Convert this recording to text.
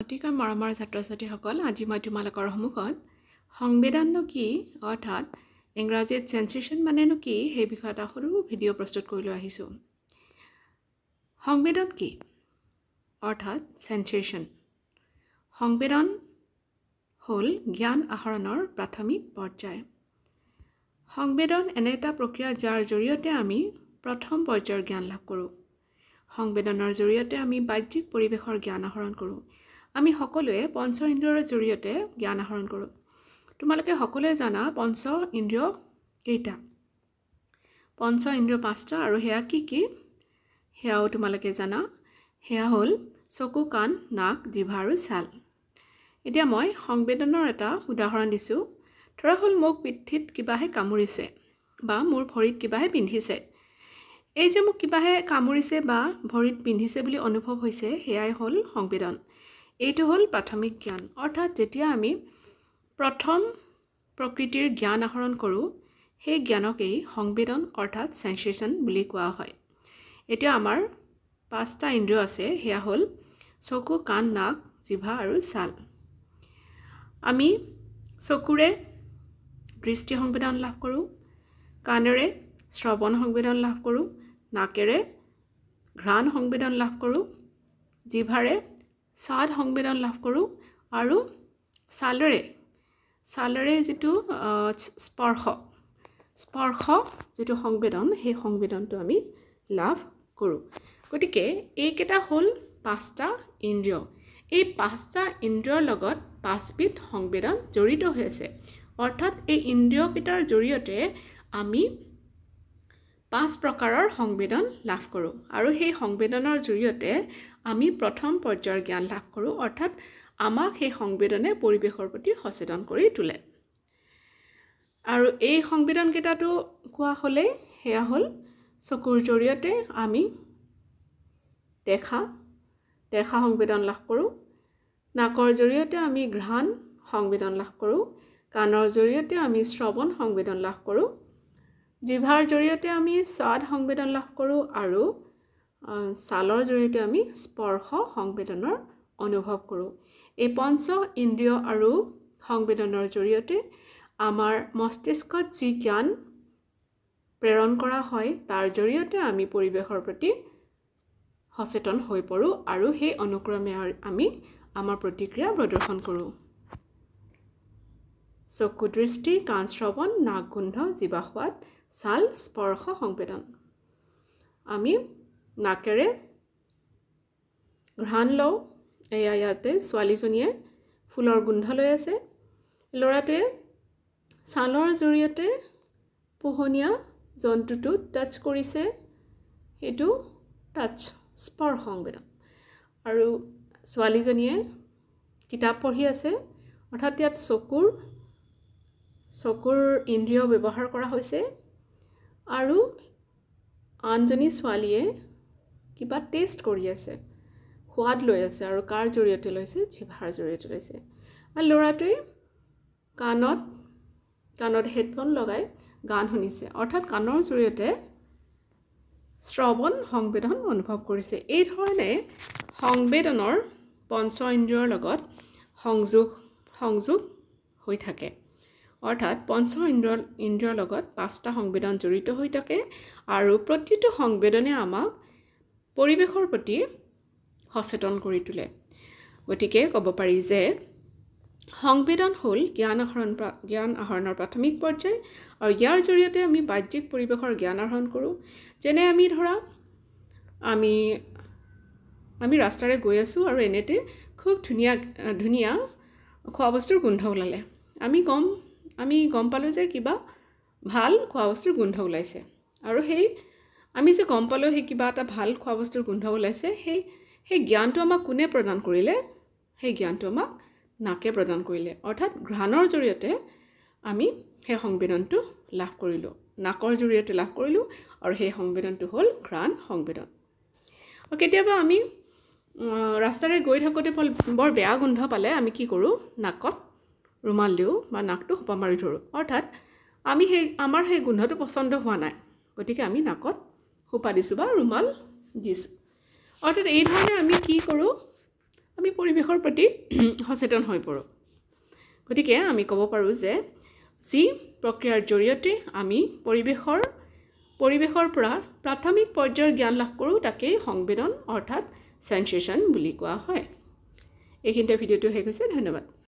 অতিকৈ মৰমৰ ছাত্ৰ-ছাত্ৰীসকল, আজি মই তোমালোকৰ সন্মুখত সংবেদননো কি অৰ্থাৎ ইংৰাজীত সেন্সেশন মানেনো কি সেই বিষয়ে এটা সৰু ভিডিঅ' প্ৰস্তুত কৰি লৈ আহিছোঁ। সংবেদন কি অৰ্থাৎ সেন্সেশন। সংবেদন হ'ল জ্ঞান আহৰণৰ প্ৰাথমিক পৰ্যায়। সংবেদন এনে এটা প্ৰক্ৰিয়া যাৰ জৰিয়তে আমি প্ৰথম পৰ্যায়ৰ জ্ঞান লাভ কৰোঁ। সংবেদনৰ জৰিয়তে আমি বাহ্যিক পৰিৱেশৰ জ্ঞান আহৰণ কৰোঁ। আমি সকলোৱে পঞ্চ ইন্দ্ৰিয়ৰ জৰিয়তে জ্ঞান আহৰণ কৰোঁ। তোমালোকে সকলোৱে জানা পঞ্চ ইন্দ্ৰিয় কেইটা? পঞ্চ ইন্দ্ৰিয় পাঁচটা, আৰু সেয়া কি কি সেয়াও তোমালোকে জানা। সেয়া হ'ল চকু, কাণ, নাক, জিভা আৰু ছাল। এতিয়া মই সংবেদনৰ এটা উদাহৰণ দিছোঁ। ধৰা হ'ল মোক পিঠিত কিবাহে কামুৰিছে বা মোৰ ভৰিত কিবাহে পিন্ধিছে। এই যে মোক কিবাহে কামুৰিছে বা ভৰিত পিন্ধিছে বুলি অনুভৱ হৈছে, সেয়াই হ'ল সংবেদন। এইটো হ'ল প্ৰাথমিক জ্ঞান, অৰ্থাৎ যেতিয়া আমি প্ৰথম প্ৰকৃতিৰ জ্ঞান আহৰণ কৰোঁ, সেই জ্ঞানকেই সংবেদন অৰ্থাৎ সেন্সেশন বুলি কোৱা হয়। এতিয়া আমাৰ পাঁচটা ইন্দ্ৰিয় আছে, সেয়া হ'ল চকু, কাণ, নাক, জিভা আৰু ছাল। আমি চকুৰে দৃষ্টি সংবেদন লাভ কৰোঁ, কাণেৰে শ্ৰৱণ সংবেদন লাভ কৰোঁ, নাকেৰে ঘ্ৰাণ সংবেদন লাভ কৰোঁ, জিভাৰে স্বাদ সংবেদন লাভ কৰোঁ আৰু ছালেৰে যিটো স্পৰ্শ যিটো সংবেদন, সেই সংবেদনটো আমি লাভ কৰোঁ। গতিকে এইকেইটা হ'ল পাঁচটা ইন্দ্ৰিয়। এই পাঁচটা ইন্দ্ৰিয়ৰ লগত পাঁচবিধ সংবেদন জড়িত হৈ আছে, অৰ্থাৎ এই ইন্দ্ৰিয়কেইটাৰ জৰিয়তে আমি পাঁচ প্ৰকাৰৰ সংবেদন লাভ কৰোঁ, আৰু সেই সংবেদনৰ জৰিয়তে আমি প্ৰথম পৰ্যায়ৰ জ্ঞান লাভ কৰোঁ, অৰ্থাৎ আমাক সেই সংবেদনে পৰিৱেশৰ প্ৰতি সচেতন কৰি তোলে। আৰু এই সংবেদনকেইটাটো কোৱা হ'লে সেয়া হ'ল চকুৰ জৰিয়তে আমি দেখা সংবেদন লাভ কৰোঁ, নাকৰ জৰিয়তে আমি ঘ্ৰাণ সংবেদন লাভ কৰোঁ, কাণৰ জৰিয়তে আমি শ্ৰৱণ সংবেদন লাভ কৰোঁ, জিভাৰ জৰিয়তে আমি স্বাদ সংবেদন লাভ কৰোঁ, আৰু ছালৰ জৰিয়তে আমি স্পৰ্শ সংবেদনৰ অনুভৱ কৰোঁ। এই পঞ্চ ইন্দ্ৰিয় আৰু সংবেদনৰ জৰিয়তে আমাৰ মস্তিষ্কত যি জ্ঞান প্ৰেৰণ কৰা হয়, তাৰ জৰিয়তে আমি পৰিৱেশৰ প্ৰতি সচেতন হৈ পৰোঁ, আৰু সেই অনুক্ৰমে আমি আমাৰ প্ৰতিক্ৰিয়া প্ৰদৰ্শন কৰোঁ। চকু দৃষ্টি, কাণ শ্ৰৱণ, নাক গোন্ধ, জিভা সোৱাদ, ছাল স্পৰ্শ সংবেদন। আমি নাকেৰে ঘ্ৰাণ লওঁ। এয়া ইয়াতে ছোৱালীজনীয়ে ফুলৰ গোন্ধ লৈ আছে। ল'ৰাটোৱে ছালৰ জৰিয়তে পোহনীয়া জন্তুটো টাচ কৰিছে, সেইটো টাচ স্পৰ্শ সংবেদন। আৰু ছোৱালীজনীয়ে কিতাপ পঢ়ি আছে, অৰ্থাৎ ইয়াত চকুৰ ইন্দ্ৰিয় ব্যৱহাৰ কৰা হৈছে। আৰু আনজনী ছোৱালীয়ে কিবা টেষ্ট কৰি আছে, সোৱাদ লৈ আছে, আৰু কাৰ জৰিয়তে লৈছে? জিভাৰ জৰিয়তে লৈছে। আৰু ল'ৰাটোৱে কাণত হেডফোন লগাই গান শুনিছে, অৰ্থাৎ কাণৰ জৰিয়তে শ্ৰৱণ সংবেদন অনুভৱ কৰিছে। এই ধৰণে সংবেদনৰ পঞ্চ ইন্দ্ৰিয়ৰ লগত সংযোগ হৈ থাকে, অৰ্থাৎ পঞ্চ ইন্দ্ৰিয়ৰ লগত পাঁচটা সংবেদন জড়িত হৈ থাকে, আৰু প্ৰতিটো সংবেদনে আমাক পৰিৱেশৰ প্ৰতি সচেতন কৰি তোলে। গতিকে ক'ব পাৰি যে সংবেদন হ'ল জ্ঞান আহৰণৰ প্ৰাথমিক পৰ্যায়, আৰু ইয়াৰ জৰিয়তে আমি বাহ্যিক পৰিৱেশৰ জ্ঞান আহৰণ কৰোঁ। যেনে আমি ৰাস্তাৰে গৈ আছোঁ, আৰু এনেতে খুব ধুনীয়া খোৱা বস্তুৰ গোন্ধ ওলালে। আমি গম পালোঁ যে কিবা ভাল খোৱা বস্তুৰ গোন্ধ ওলাইছে, আৰু আমি যে গম পালোঁ সেই কিবা এটা ভাল খোৱা বস্তুৰ গোন্ধ ওলাইছে, সেই জ্ঞানটো আমাক কোনে প্ৰদান কৰিলে? সেই জ্ঞানটো আমাক নাকে প্ৰদান কৰিলে, অৰ্থাৎ ঘ্ৰাণৰ জৰিয়তে আমি সেই সংবেদনটো লাভ কৰিলোঁ, নাকৰ জৰিয়তে লাভ কৰিলোঁ, আৰু সেই সংবেদনটো হ'ল ঘ্ৰাণ সংবেদন। আৰু কেতিয়াবা আমি ৰাস্তাৰে গৈ থাকোঁতে বৰ বেয়া গোন্ধ পালে আমি কি কৰোঁ? নাকত ৰুমাল দিওঁ বা নাকটো সোপা মাৰি ধৰোঁ, অৰ্থাৎ আমাৰ সেই গোন্ধটো পচন্দ হোৱা নাই, গতিকে আমি নাকত সোপা দিছোঁ বা ৰুমাল দিছোঁ। অৰ্থাৎ এই ধৰণে আমি কি কৰোঁ? আমি পৰিৱেশৰ প্ৰতি সচেতন হৈ পৰোঁ গতিকে আমি ক'ব পাৰোঁ যে যি প্ৰক্ৰিয়াৰ জৰিয়তে আমি পৰিৱেশৰ পৰা প্ৰাথমিক পৰ্যায়ৰ জ্ঞান লাভ কৰোঁ তাকেই সংবেদন অৰ্থাৎ সেন্সেশন বুলি কোৱা হয় এইখিনিতে ভিডিঅ'টো শেষ হৈছে ধন্যবাদ